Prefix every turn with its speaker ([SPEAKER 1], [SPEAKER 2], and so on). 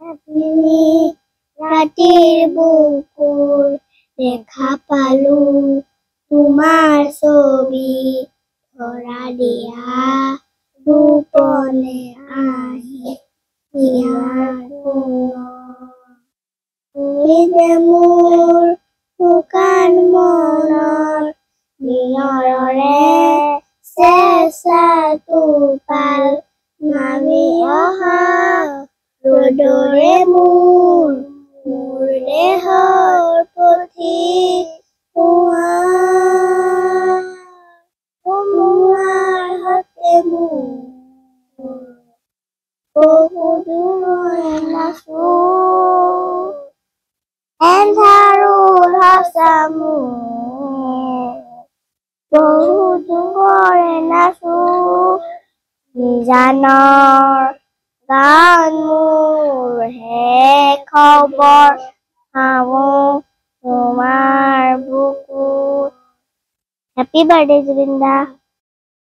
[SPEAKER 1] তুমি ৰাতিৰ বুকুৰ দেখা পালো তোমাৰ ছবি ধৰা দিয়া ৰূপলে আহি তুমি যে মোৰ শুকান মনৰ নিয়ৰৰে চেঁচা টোপাল নামি অহা ৰ'দৰে মোৰ দেহৰ প্ৰতি তোমাৰ সতে মোৰ বহু দূৰলৈ নাচো এন্ধাৰত সঁচা মোৰ বহু দূৰলৈ নাচো নিজানৰ গান মোৰ শেষ খবৰ তোমাৰ বুকুত। হেপী বাৰ্থডে জুবিন দা।